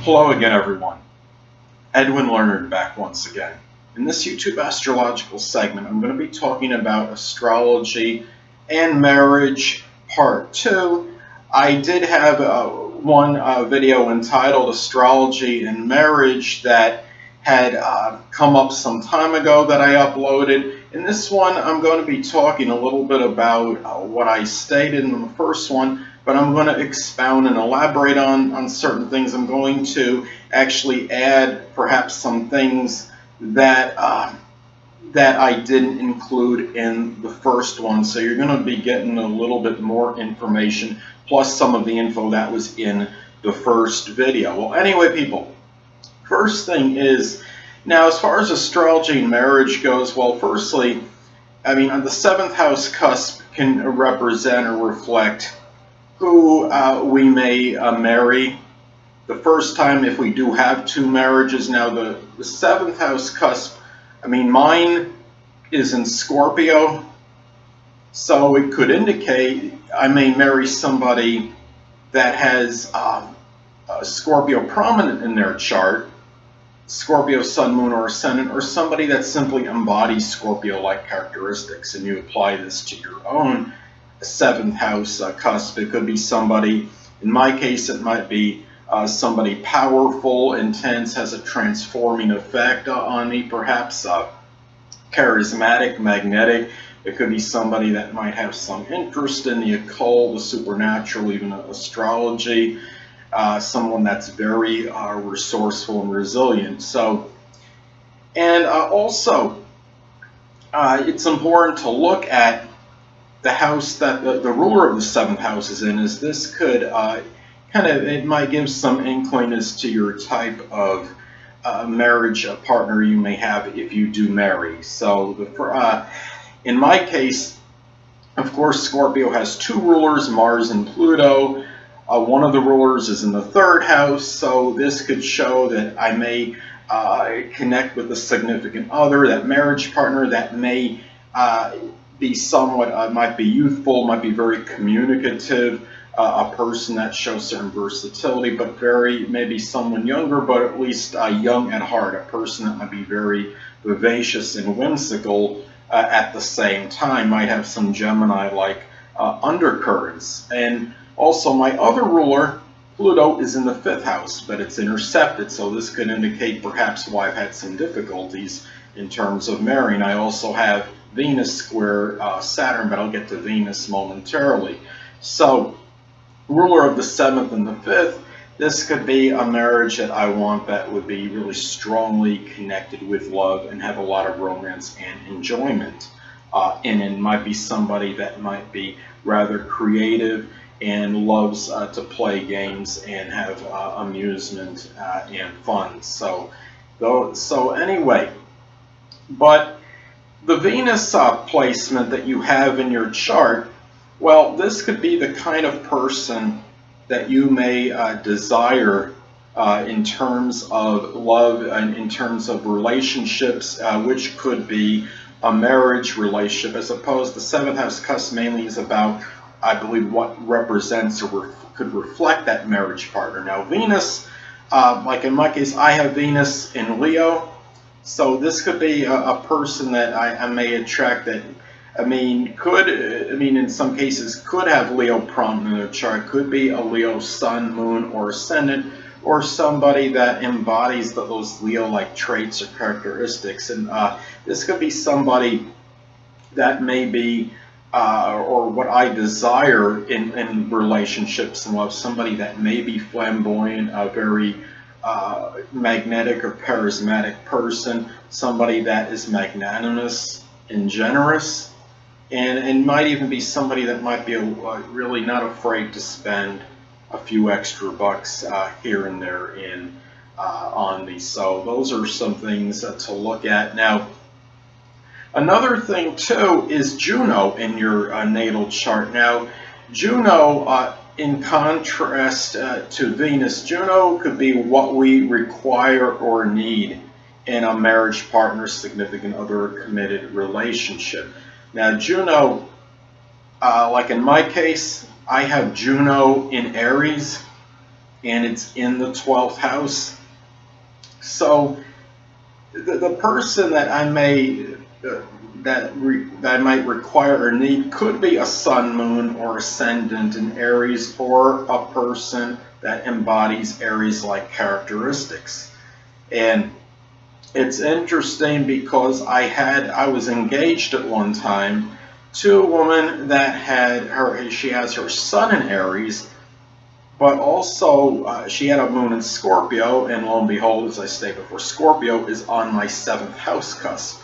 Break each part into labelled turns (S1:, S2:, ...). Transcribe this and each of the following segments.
S1: Hello again, everyone. Edwin Leonard back once again. In this YouTube astrological segment, I'm going to be talking about astrology and marriage part 2. I did have one video entitled Astrology and Marriage that had come up some time ago that I uploaded. In this one, I'm going to be talking a little bit about what I stated in the first one, but I'm going to expound and elaborate on certain things. I'm going to actually add perhaps some things that that I didn't include in the first one. So you're going to be getting a little bit more information, plus some of the info that was in the first video. Well, anyway, people, first thing is, now as far as astrology and marriage goes, well, firstly, I mean, the 7th house cusp can represent or reflect who we may marry the first time if we do have 2 marriages. Now, the 7th house cusp, I mean, mine is in Scorpio, so it could indicate I may marry somebody that has a Scorpio prominent in their chart, Scorpio sun, moon, or ascendant, or somebody that simply embodies Scorpio-like characteristics, and you apply this to your own 7th house cusp. It could be somebody, in my case, it might be somebody powerful, intense, has a transforming effect on me, perhaps charismatic, magnetic. It could be somebody that might have some interest in the occult, the supernatural, even astrology. Someone that's very resourceful and resilient. So, and also, it's important to look at the house that the ruler of the 7th house is in, as this could it might give some inkling as to your type of marriage partner you may have if you do marry. So, in my case, of course, Scorpio has 2 rulers, Mars and Pluto. One of the rulers is in the 3rd house, so this could show that I may connect with a significant other, that marriage partner that may be somewhat, might be youthful, might be very communicative, a person that shows certain versatility, but maybe someone younger, but at least young at heart, a person that might be very vivacious and whimsical at the same time, might have some Gemini-like undercurrents. And also, my other ruler, Pluto, is in the 5th house, but it's intercepted, so this could indicate perhaps why I've had some difficulties in terms of marrying. I also have Venus square Saturn, but I'll get to Venus momentarily. So, ruler of the 7th and the 5th, this could be a marriage that I want that would be really strongly connected with love and have a lot of romance and enjoyment. And it might be somebody that might be rather creative and loves to play games and have amusement and fun. So anyway, but the Venus placement that you have in your chart, well, this could be the kind of person that you may desire in terms of love and in terms of relationships, which could be a marriage relationship, as opposed to the 7th house cusp mainly is about, I believe, what represents or could reflect that marriage partner. Now, Venus, like in my case, I have Venus in Leo, so this could be a person that I may attract that, in some cases, could have Leo prominent in their chart, could be a Leo sun, moon, or ascendant, or somebody that embodies those Leo-like traits or characteristics. And this could be somebody that may be, or what I desire in relationships and love, somebody that may be flamboyant, a very magnetic or charismatic person, somebody that is magnanimous and generous, and might even be somebody that might be really not afraid to spend a few extra bucks here and there on me. So those are some things to look at. Now, another thing too is Juno in your natal chart. Now, Juno, in contrast to Venus, Juno could be what we require or need in a marriage partner, significant other, or committed relationship. Now, Juno, like in my case, I have Juno in Aries, and it's in the 12th house. So the person that I may that I might require or need could be a sun, moon, or ascendant in Aries, or a person that embodies Aries-like characteristics. And it's interesting because I was engaged at one time to a woman that she has her sun in Aries, but also she had a moon in Scorpio, and lo and behold, as I stated before, Scorpio is on my 7th house cusp.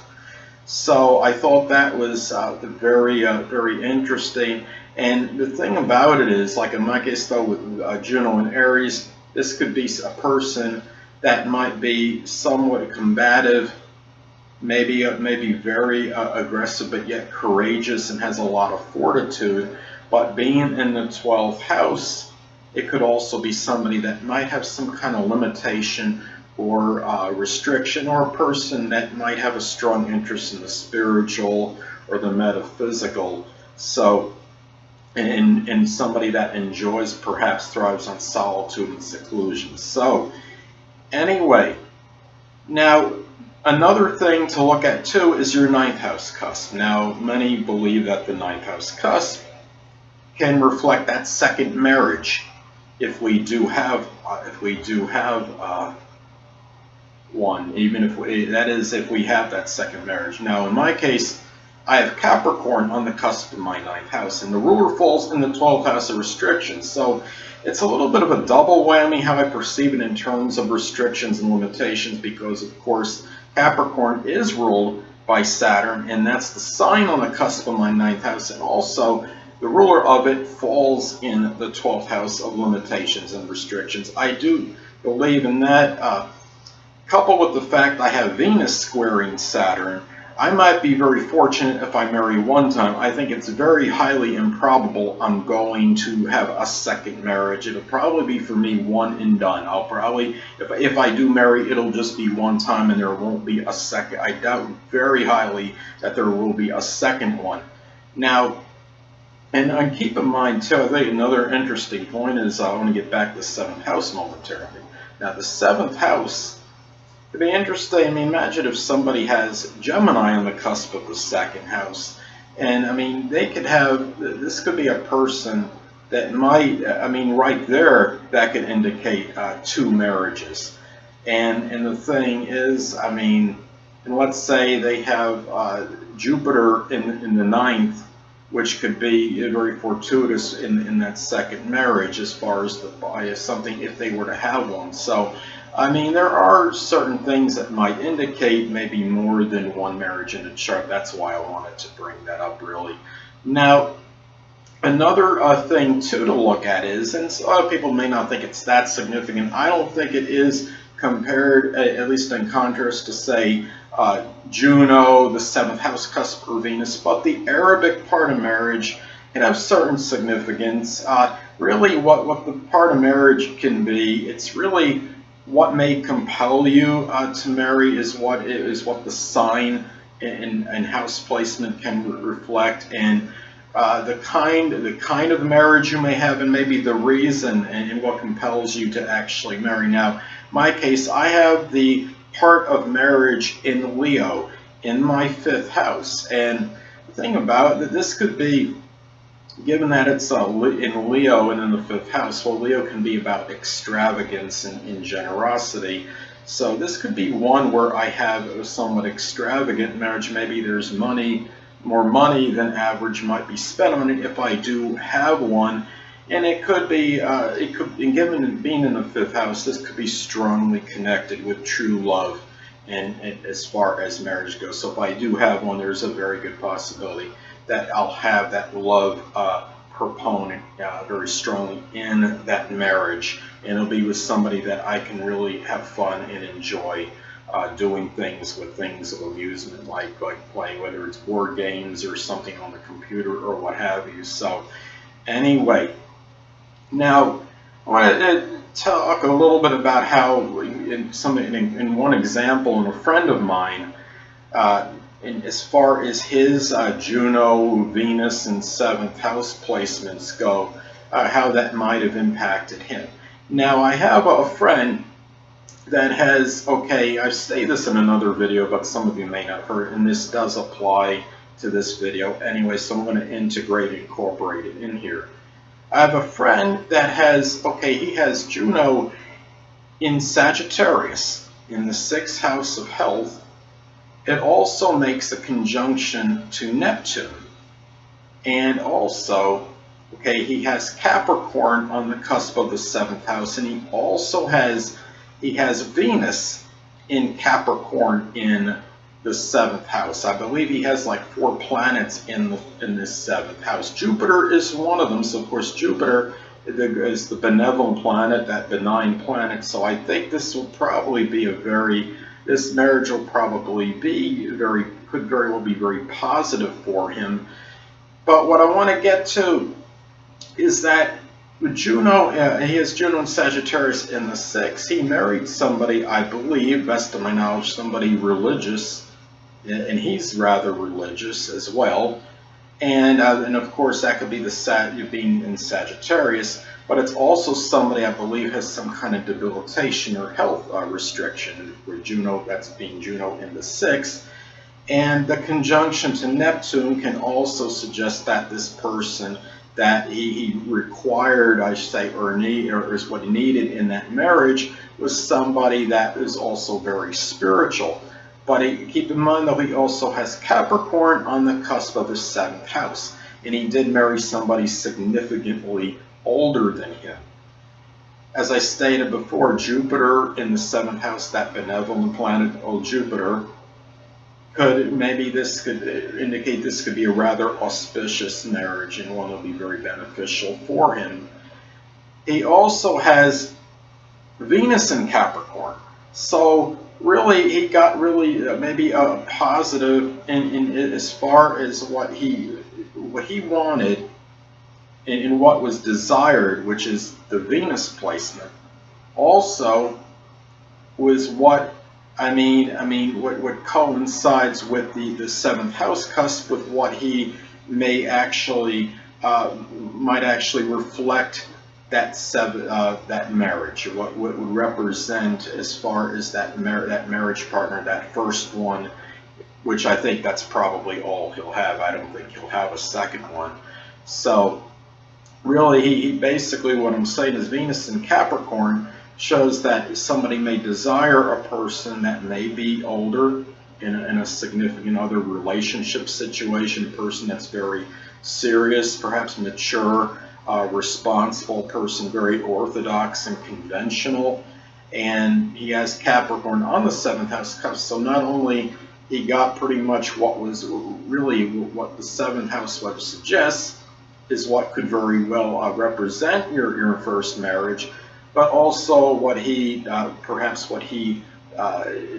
S1: So I thought that was very interesting. And the thing about it is, like in my case though, with Juno and Aries, this could be a person that might be somewhat combative, maybe very aggressive, but yet courageous and has a lot of fortitude. But being in the 12th house, it could also be somebody that might have some kind of limitation or restriction, or a person that might have a strong interest in the spiritual or the metaphysical. So, and somebody that enjoys, perhaps thrives on solitude and seclusion. So, anyway, now another thing to look at too is your 9th house cusp. Now, many believe that the 9th house cusp can reflect that second marriage, if we do have one, even if if we have that second marriage. Now, in my case, I have Capricorn on the cusp of my 9th house, and the ruler falls in the 12th house of restrictions. So it's a little bit of a double whammy how I perceive it in terms of restrictions and limitations, because of course Capricorn is ruled by Saturn, and that's the sign on the cusp of my 9th house, and also the ruler of it falls in the 12th house of limitations and restrictions. I do believe in that. Coupled with the fact I have Venus squaring Saturn, I might be very fortunate if I marry one time. I think it's very highly improbable I'm going to have a second marriage. It'll probably be for me one and done. I'll probably, if I do marry, it'll just be one time and there won't be a second. I doubt very highly that there will be a second one. Now, and keep in mind too, I think another interesting point is, I want to get back to the 7th house momentarily. Now, the 7th house, it'd be interesting. I mean, imagine if somebody has Gemini on the cusp of the 2nd house. And I mean, they could have, this could be a person that might, I mean, right there, that could indicate 2 marriages. And the thing is, I mean, and let's say they have Jupiter in the 9th, which could be very fortuitous in that second marriage, as far as the bias, something if they were to have one. So, I mean, there are certain things that might indicate maybe more than one marriage in a chart. That's why I wanted to bring that up, really. Now, another thing, too, to look at is, and a lot of people may not think it's that significant. I don't think it is, compared, at least in contrast to, say, Juno, the 7th house cusp, or Venus, but the Arabic part of marriage can have certain significance. Really, what the part of marriage can be, it's really what may compel you to marry is what the sign and house placement can reflect, and the kind of marriage you may have, and maybe the reason and what compels you to actually marry. Now, my case, I have the part of marriage in Leo in my 5th house, and the thing about it, this could be, given that it's in Leo and in the 5th house, well, Leo can be about extravagance and generosity. So this could be one where I have a somewhat extravagant marriage. Maybe there's more money than average might be spent on it if I do have one. And it could be, given being in the 5th house, this could be strongly connected with true love, and as far as marriage goes. So if I do have one, there's a very good possibility that I'll have that love proponent very strongly in that marriage, and it'll be with somebody that I can really have fun and enjoy doing things with, things of amusement, like playing, whether it's board games or something on the computer or what have you. So anyway, now I want to talk a little bit about how, in one example, and a friend of mine, as far as his Juno, Venus, and 7th house placements go, how that might have impacted him. Now, I have a friend that has, okay, I've stated this in another video, but some of you may not have heard, and this does apply to this video anyway, so I'm going to incorporate it in here. I have a friend that has, okay, he has Juno in Sagittarius in the 6th house of health. It also makes a conjunction to Neptune. And also, okay, he has Capricorn on the cusp of the 7th house, and he also has Venus in Capricorn in the 7th house. I believe he has like 4 planets in this 7th house. Jupiter is one of them, so of course Jupiter is the benevolent planet, that benign planet. So I think this will probably be this marriage will probably be could very well be very positive for him. But what I want to get to is that with Juno, he has Juno and Sagittarius in the 6th. He married somebody, I believe, best of my knowledge, somebody religious, and he's rather religious as well. And of course that could be being in Sagittarius, but it's also somebody I believe has some kind of debilitation or health restriction. Where Juno, that's being Juno in the 6th. And the conjunction to Neptune can also suggest that this person that he required, I should say, or is what he needed in that marriage was somebody that is also very spiritual. But keep in mind, though, he also has Capricorn on the cusp of his 7th house. And he did marry somebody significantly older than him. As I stated before, Jupiter in the 7th house, that benevolent planet, old Jupiter, this could indicate this could be a rather auspicious marriage and one that will be very beneficial for him. He also has Venus in Capricorn, so really he got maybe a positive in as far as what he wanted and what was desired, which is the Venus placement. Also was what what coincides with the 7th house cusp with what he may actually might actually reflect that marriage, what would represent as far as that marriage partner, that first one, which I think that's probably all he'll have. I don't think he'll have a second one. So really, he basically, what I'm saying is Venus in Capricorn shows that somebody may desire a person that may be older in a significant other relationship situation, a person that's very serious, perhaps mature, responsible person, very orthodox and conventional. And he has Capricorn on the 7th house cusp, so not only he got pretty much what the 7th house would suggest is what could very well represent your first marriage, but also what he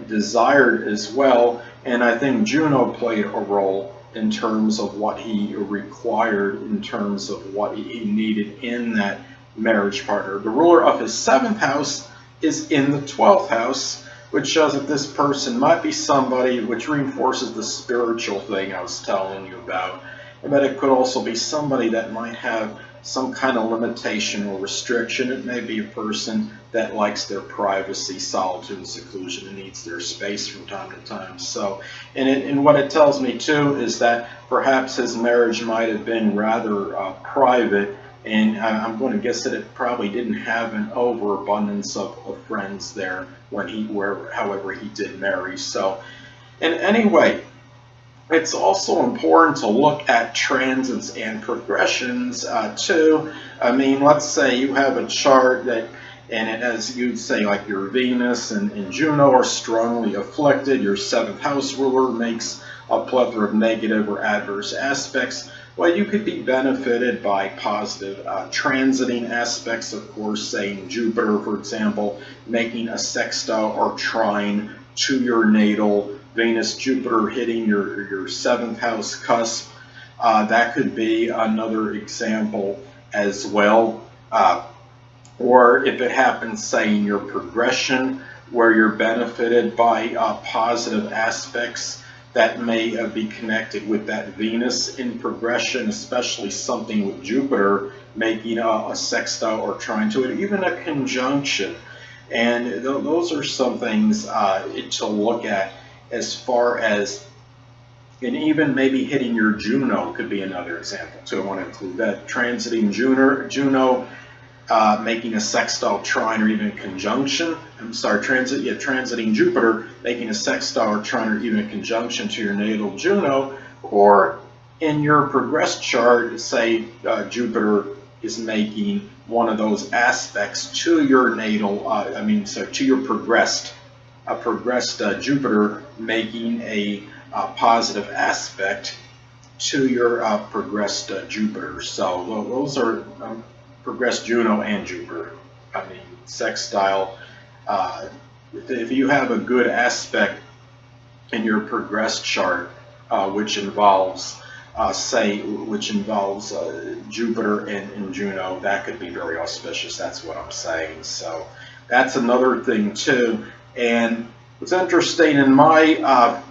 S1: desired as well. And I think Juno played a role in terms of what he required, in terms of what he needed in that marriage partner. The ruler of his 7th house is in the 12th house, which shows that this person might be somebody, which reinforces the spiritual thing I was telling you about. But it could also be somebody that might have some kind of limitation or restriction. It may be a person that likes their privacy, solitude, and seclusion, and needs their space from time to time. So, and what it tells me too is that perhaps his marriage might have been rather private, and I'm going to guess that it probably didn't have an overabundance of friends there however he did marry. So, and anyway, it's also important to look at transits and progressions too. Let's say you have a chart and it has, you'd say, like your Venus and Juno are strongly afflicted. Your 7th house ruler makes a plethora of negative or adverse aspects. Well, you could be benefited by positive transiting aspects, of course, saying Jupiter, for example, making a sextile or trine to your natal Venus, Jupiter hitting your 7th house cusp. That could be another example as well. Or if it happens, say, in your progression, where you're benefited by positive aspects that may be connected with that Venus in progression, especially something with Jupiter, making a sextile or trine to it, even a conjunction. And those are some things to look at as far as, and even maybe hitting your Juno could be another example. So I want to include that. Transiting Juno, making a sextile, trine, or even conjunction. Transiting Jupiter, making a sextile, or trine, or even a conjunction to your natal Juno, or in your progressed chart, say Jupiter is making one of those aspects to your natal, to your progressed Jupiter, making a positive aspect to your progressed Jupiter. So those are progressed Juno and Jupiter. Sextile. If you have a good aspect in your progressed chart, which involves Jupiter and Juno, that could be very auspicious. That's what I'm saying. So that's another thing too. And what's interesting in my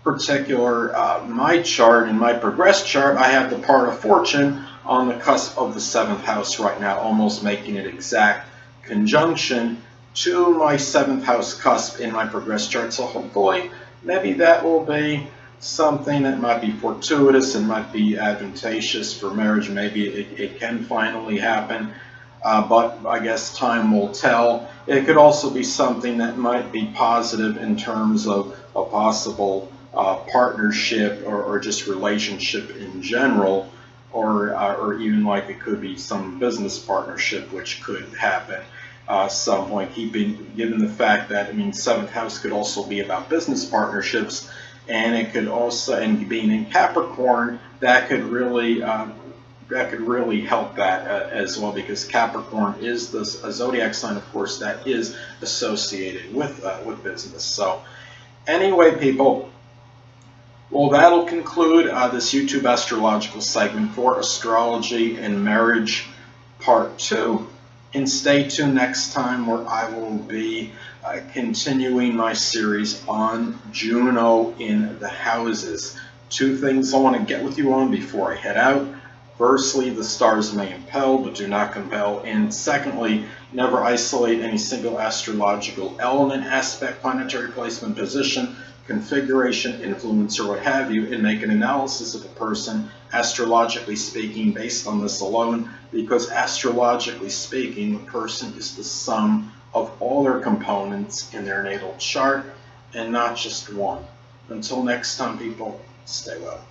S1: my chart, in my progressed chart, I have the part of fortune on the cusp of the 7th house right now, almost making it exact conjunction to my 7th house cusp in my progressed chart. So hopefully maybe that will be something that might be fortuitous and might be advantageous for marriage. Maybe it can finally happen, but I guess time will tell. It could also be something that might be positive in terms of a possible partnership or just relationship in general, or even like it could be some business partnership which could happen some point. Given the fact that 7th house could also be about business partnerships, and it could also, and being in Capricorn, that could really help that as well, because Capricorn is a zodiac sign, of course, that is associated with business. So anyway, people, well, that'll conclude this YouTube astrological segment for Astrology and Marriage Part 2. And stay tuned next time, where I will be continuing my series on Juno in the houses. 2 things I want to get with you on before I head out. Firstly, the stars may impel, but do not compel. And secondly, never isolate any single astrological element, aspect, planetary placement, position, configuration, influence, or what have you, and make an analysis of a person, astrologically speaking, based on this alone, because astrologically speaking, the person is the sum of all their components in their natal chart, and not just one. Until next time, people, stay well.